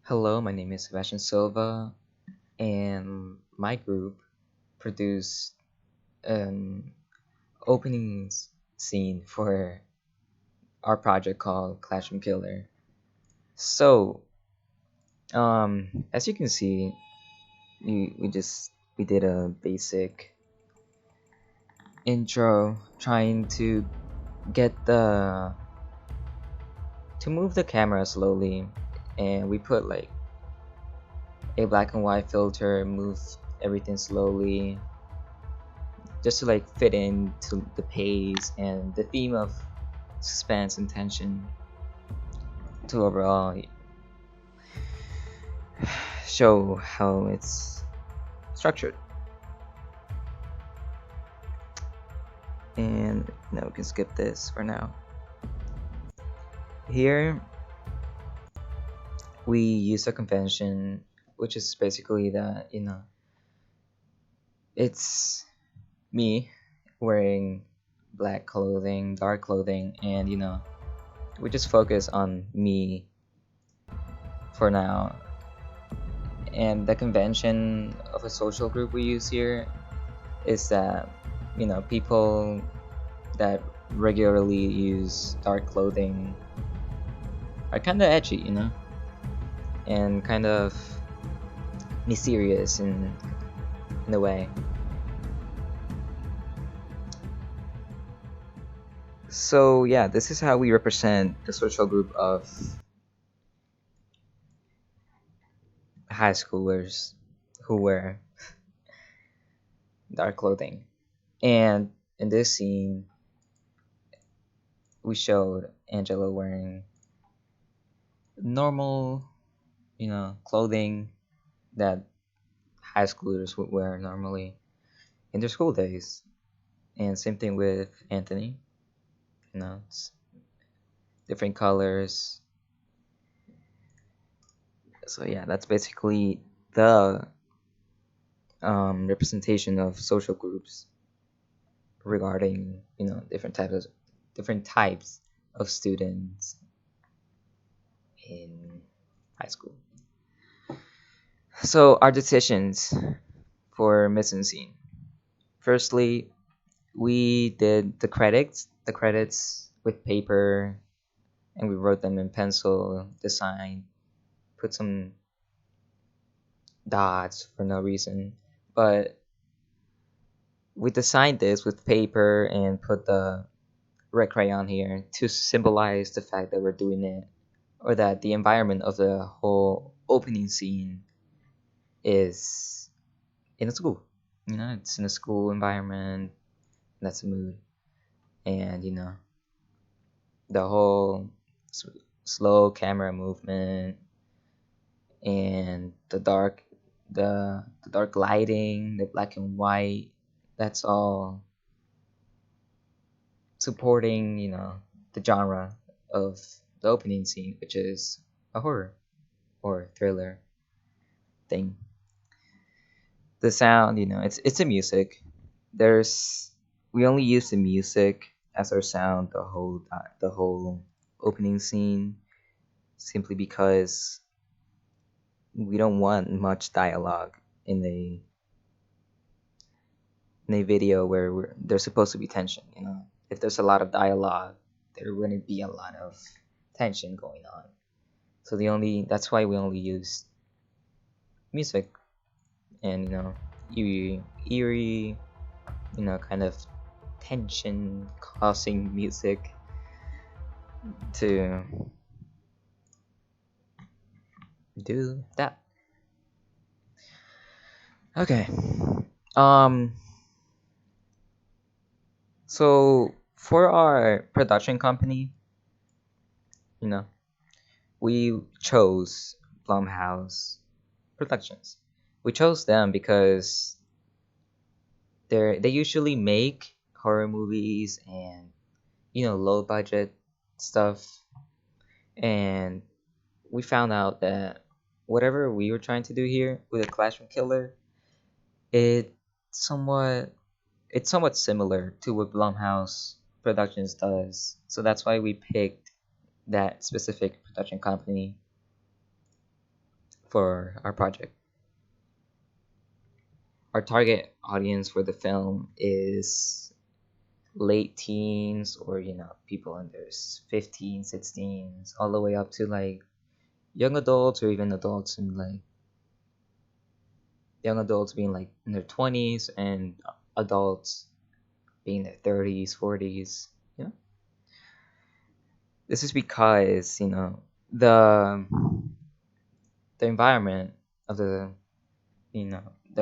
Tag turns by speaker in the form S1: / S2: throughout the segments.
S1: Hello, my name is Sebastian Silva, and my group produced an opening scene for our project called Classroom Killer. So, as you can see, we did a basic intro, trying to get the to move the camera slowly, and we put like a black and white filter, move everything slowly, just to like fit into the pace and the theme of suspense and tension to overall show how it's structured. And now we can skip this for now. Here we use a convention, which is basically that it's me wearing black clothing, dark clothing, and we just focus on me for now. And the convention of a social group we use here is that people that regularly use dark clothing are kind of edgy, and kind of mysterious in a way. So yeah, this is how we represent the social group of high schoolers who wear dark clothing. And in this scene, we showed Angela wearing normal, clothing that high schoolers would wear normally in their school days. And same thing with Anthony. It's different colors. So yeah, that's basically the representation of social groups regarding different types of students in high school. So our decisions for missing scene. Firstly, we did the credits with paper, and we wrote them in pencil, design, put some dots for no reason. But we designed this with paper and put the red crayon here to symbolize the fact that we're doing it, or that the environment of the whole opening scene is in a school. It's in a school environment. That's the mood. And the whole slow camera movement and the dark lighting, the black and white, that's all supporting, the genre of the opening scene, which is a horror or thriller thing. The sound, it's a music. There's We only use the music as our sound the whole opening scene, simply because we don't want much dialogue in a video where there's supposed to be tension. If there's a lot of dialogue, there wouldn't be a lot of tension going on. So that's why we only use music and eerie, kind of tension causing music to do that. Okay. Um so for our production company, you know, we chose Blumhouse Productions. We chose them because they usually make horror movies and low budget stuff, and we found out that whatever we were trying to do here with a classroom killer, it somewhat it's somewhat similar to what Blumhouse Productions does. So that's why we picked that specific production company. for our project. Our target audience for the film is late teens, or people in their 15s, 16s, all the way up to like young adults, or even adults in like young adults being like in their 20s, and adults being in their 30s, 40s. You know, this is because the the environment of the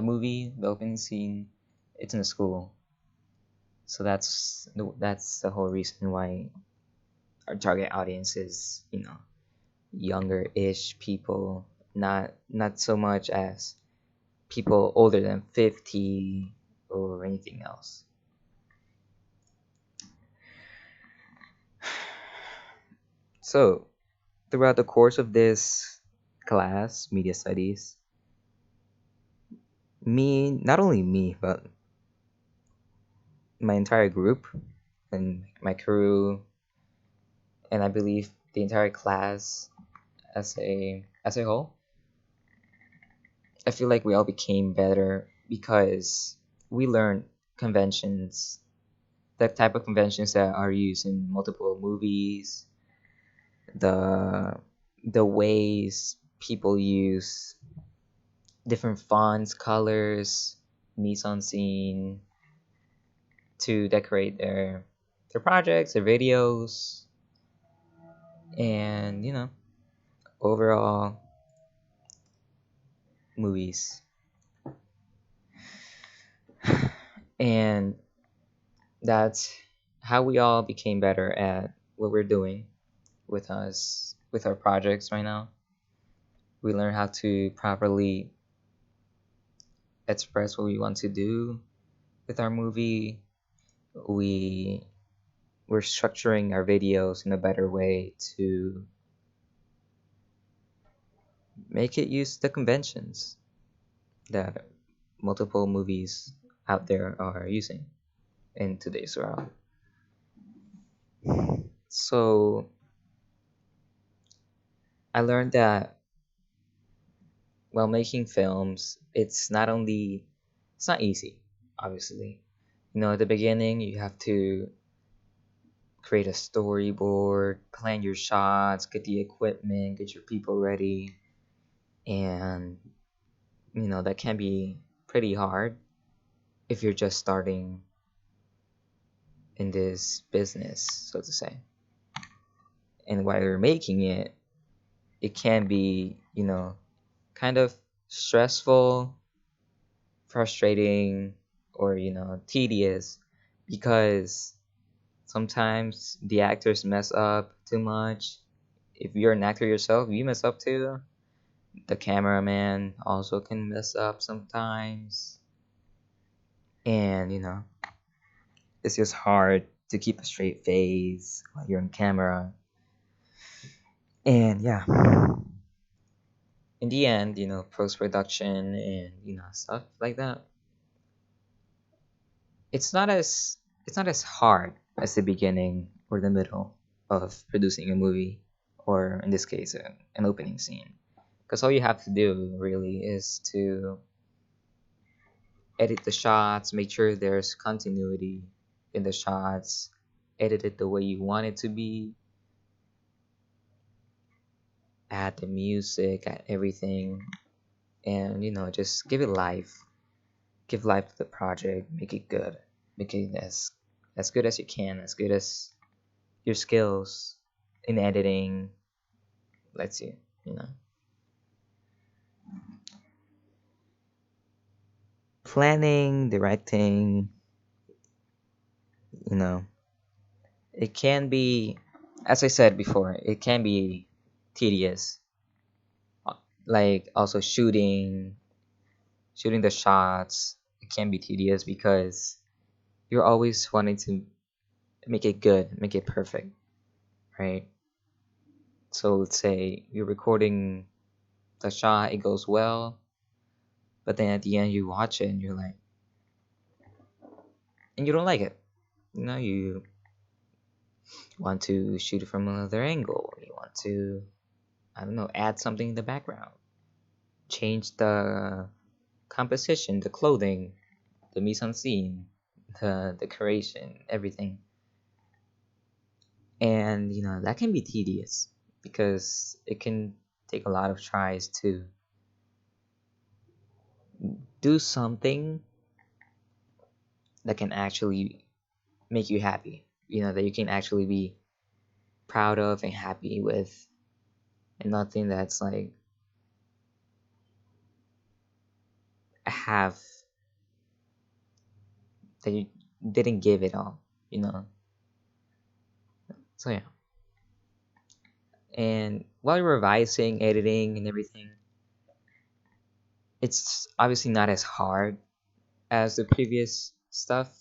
S1: movie, the opening scene, it's in a school. So that's the whole reason why our target audience is younger-ish people, not so much as people older than 50 or anything else. So throughout the course of this class, media studies, not only me, but my entire group and my crew, and I believe the entire class as a whole, I feel like we all became better because we learned conventions, the type of conventions that are used in multiple movies, the the ways people use different fonts, colors, mise en scene to decorate their projects, their videos, and overall movies. And that's how we all became better at what we're doing with our projects right now. We learn how to properly express what we want to do with our movie. We we're structuring our videos in a better way to make it use the conventions that multiple movies out there are using in today's world. So I learned that while making films, it's not easy, obviously. At the beginning, you have to create a storyboard, plan your shots, get the equipment, get your people ready, and that can be pretty hard if you're just starting in this business, so to say. And while you're making it, it can be, kind of stressful, frustrating, or tedious, because sometimes the actors mess up too much. If you're an actor yourself, you mess up too. The cameraman also can mess up sometimes. And it's just hard to keep a straight face while you're on camera. And yeah, in the end, post production and stuff like that, it's not as it's not as hard as the beginning or the middle of producing a movie, or in this case, an opening scene. Because all you have to do really is to edit the shots, make sure there's continuity in the shots, edit it the way you want it to be, add the music, add everything, and just give it life. Give life to the project, make it good, make it as good as you can, as good as your skills in editing lets you. You know, planning, directing. You know, it can be, as I said before, it can be tedious. Like also shooting the shots, it can be tedious because you're always wanting to make it good, make it perfect, right? So let's say you're recording the shot, it goes well, but then at the end you watch it and you're like, and you don't like it. You want to shoot it from another angle. You want to, I don't know, add something in the background. change the composition, the clothing, the mise en scene, the decoration, everything. And that can be tedious because it can take a lot of tries to do something that can actually make you happy, that you can actually be proud of and happy with, and nothing that's like a half that you didn't give it all, you know. So yeah. And while you're revising, editing, and everything, it's obviously not as hard as the previous stuff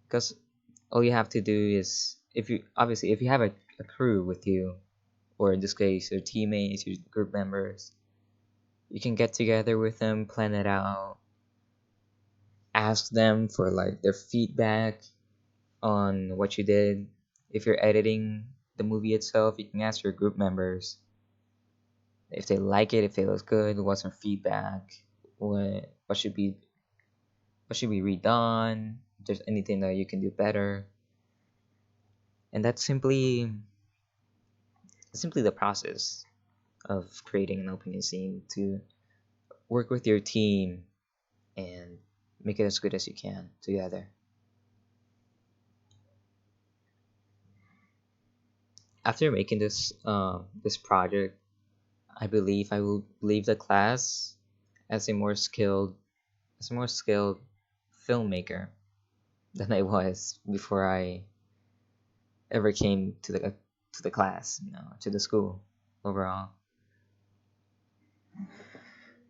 S1: because all you have to do is, if you have a crew with you, or in this case your teammates, your group members, you can get together with them, plan it out, ask them for like their feedback on what you did. If you're editing the movie itself, you can ask your group members if they like it, if it looks good, what's their feedback, what should be redone, if there's anything that you can do better. And that's simply the process of creating an opening scene, to work with your team and make it as good as you can together. After making this project, I believe I will leave the class as a more skilled filmmaker than I was before I ever came to the class, to the school overall.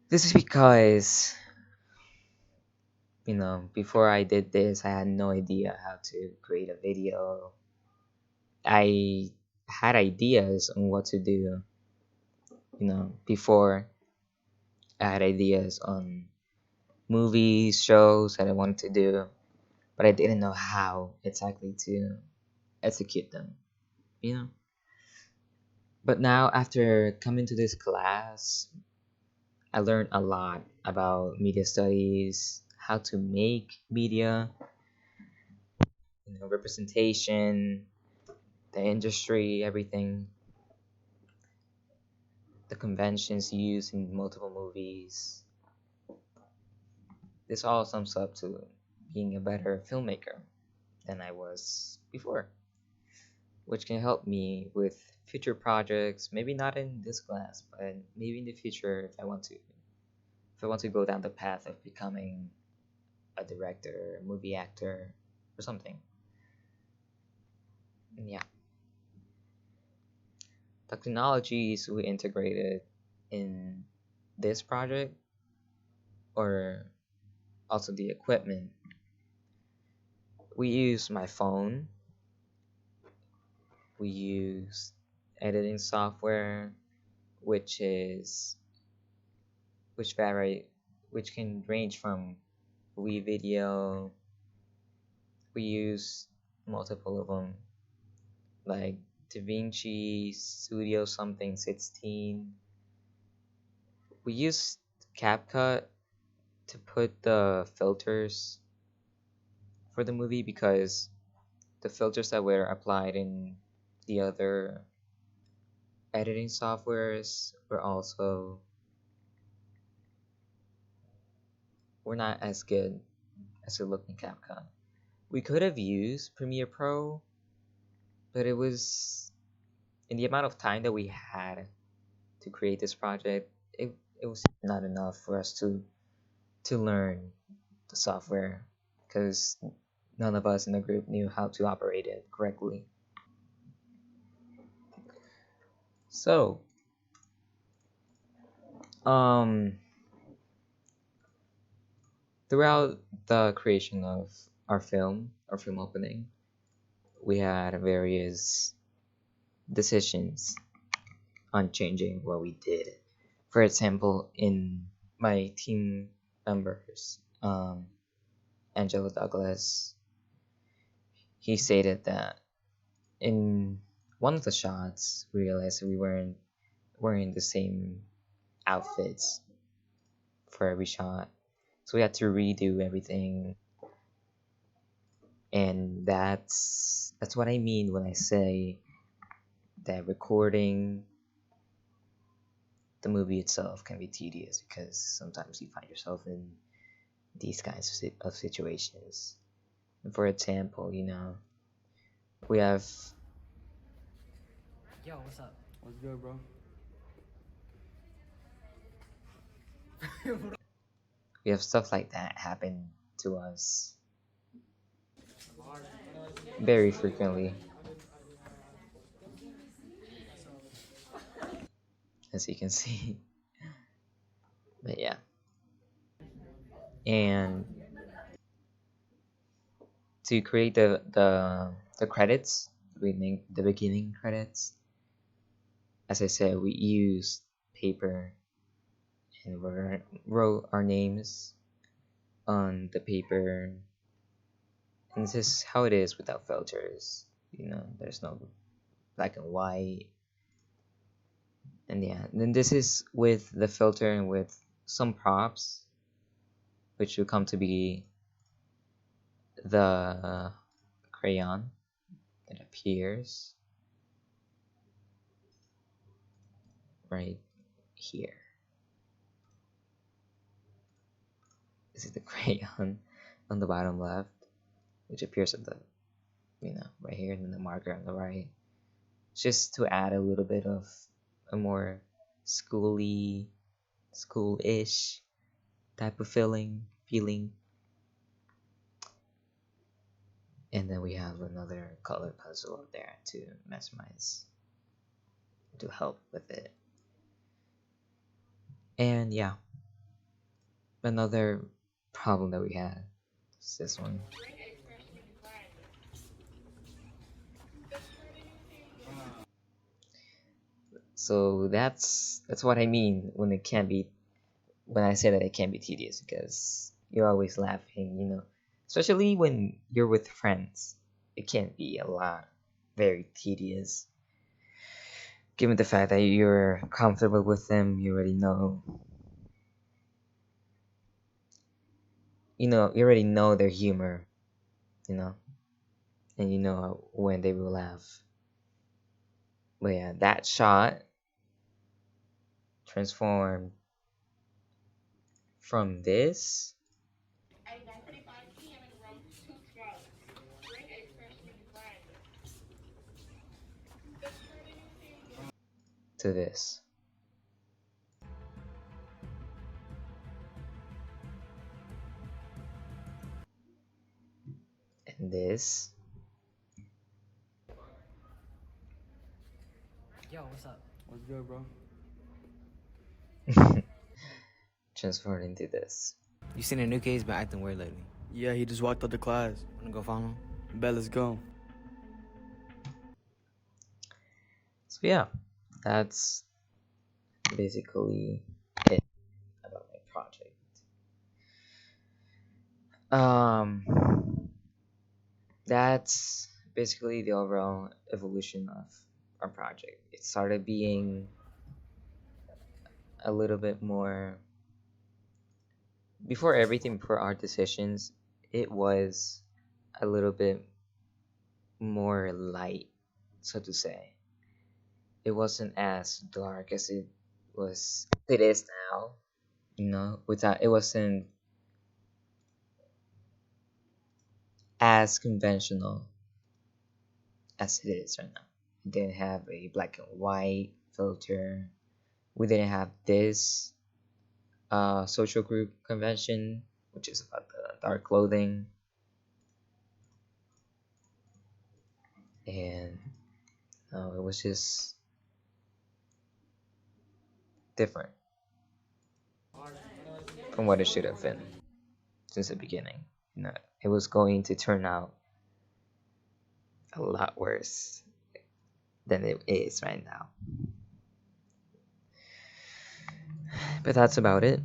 S1: This is because, before I did this, I had no idea how to create a video. I had ideas on what to do, before. I had ideas on movies, shows that I wanted to do, but I didn't know how exactly to execute them, you know. But now, after coming to this class, I learned a lot about media studies, how to make media, representation, the industry, everything, the conventions used in multiple movies. This all sums up to being a better filmmaker than I was before, which can help me with future projects. Maybe not in this class, but maybe in the future if I want to go down the path of becoming a director, a movie actor, or something. And yeah, technologies we integrated in this project, or also the equipment. We use my phone. We use editing software, which is which vary which can range from video. We use multiple of them, like DaVinci Studio something 16. We use CapCut to put the filters for the movie, because the filters that were applied in the other editing softwares were not as good as it looked in CapCut. We could have used Premiere Pro, but it was, in the amount of time that we had to create this project, it was not enough for us to learn the software, because none of us in the group knew how to operate it correctly. So, um, throughout the creation of our film opening, we had various decisions on changing what we did. For example, in my team members, Angelo Douglas, he stated that in one of the shots, we realized we weren't wearing the same outfits for every shot. So we had to redo everything, and that's what I mean when I say that recording the movie itself can be tedious, because sometimes you find yourself in these kinds of situations. For example, we have
S2: Yo, what's up? What's good, bro?
S1: we have stuff like that happen to us very frequently, as you can see. But yeah, and to create the credits, the beginning credits, as I said, we used paper, and we wrote our names on the paper. And this is how it is without filters. There's no black and white. And yeah, then this is with the filter and with some props, which will come to be the crayon that appears right here. This is the crayon on the bottom left, which appears at the, right here, and then the marker on the right. Just to add a little bit of a more schoolish type of feeling. And then we have another color puzzle up there to mesmerize, to help with it. And yeah, another problem that we had is this one. So that's what I mean when I say that it can be tedious, because you're always laughing, especially when you're with friends. It can be a lot, very tedious, given the fact that you're comfortable with them. You already know their humor, you know, and you know when they will laugh. But yeah, that shot transformed from this to this. And this
S2: Yo, what's up? What's good, bro?
S1: transformed into this.
S2: You seen a new kid? He's been acting weird lately.
S3: Yeah, he just walked out the class.
S2: Wanna go follow him?
S3: Bet, let's go.
S1: So yeah, that's basically it about my project. Um, that's basically the overall evolution of our project. It started being a little bit more, before our decisions, it was a little bit more light, so to say. It wasn't as dark as it is now, without it wasn't as conventional as it is right now. It didn't have a black and white filter. We didn't have this social group convention, which is about the dark clothing. And it was just different from what it should have been since the beginning. It was going to turn out a lot worse than it is right now. But that's about it.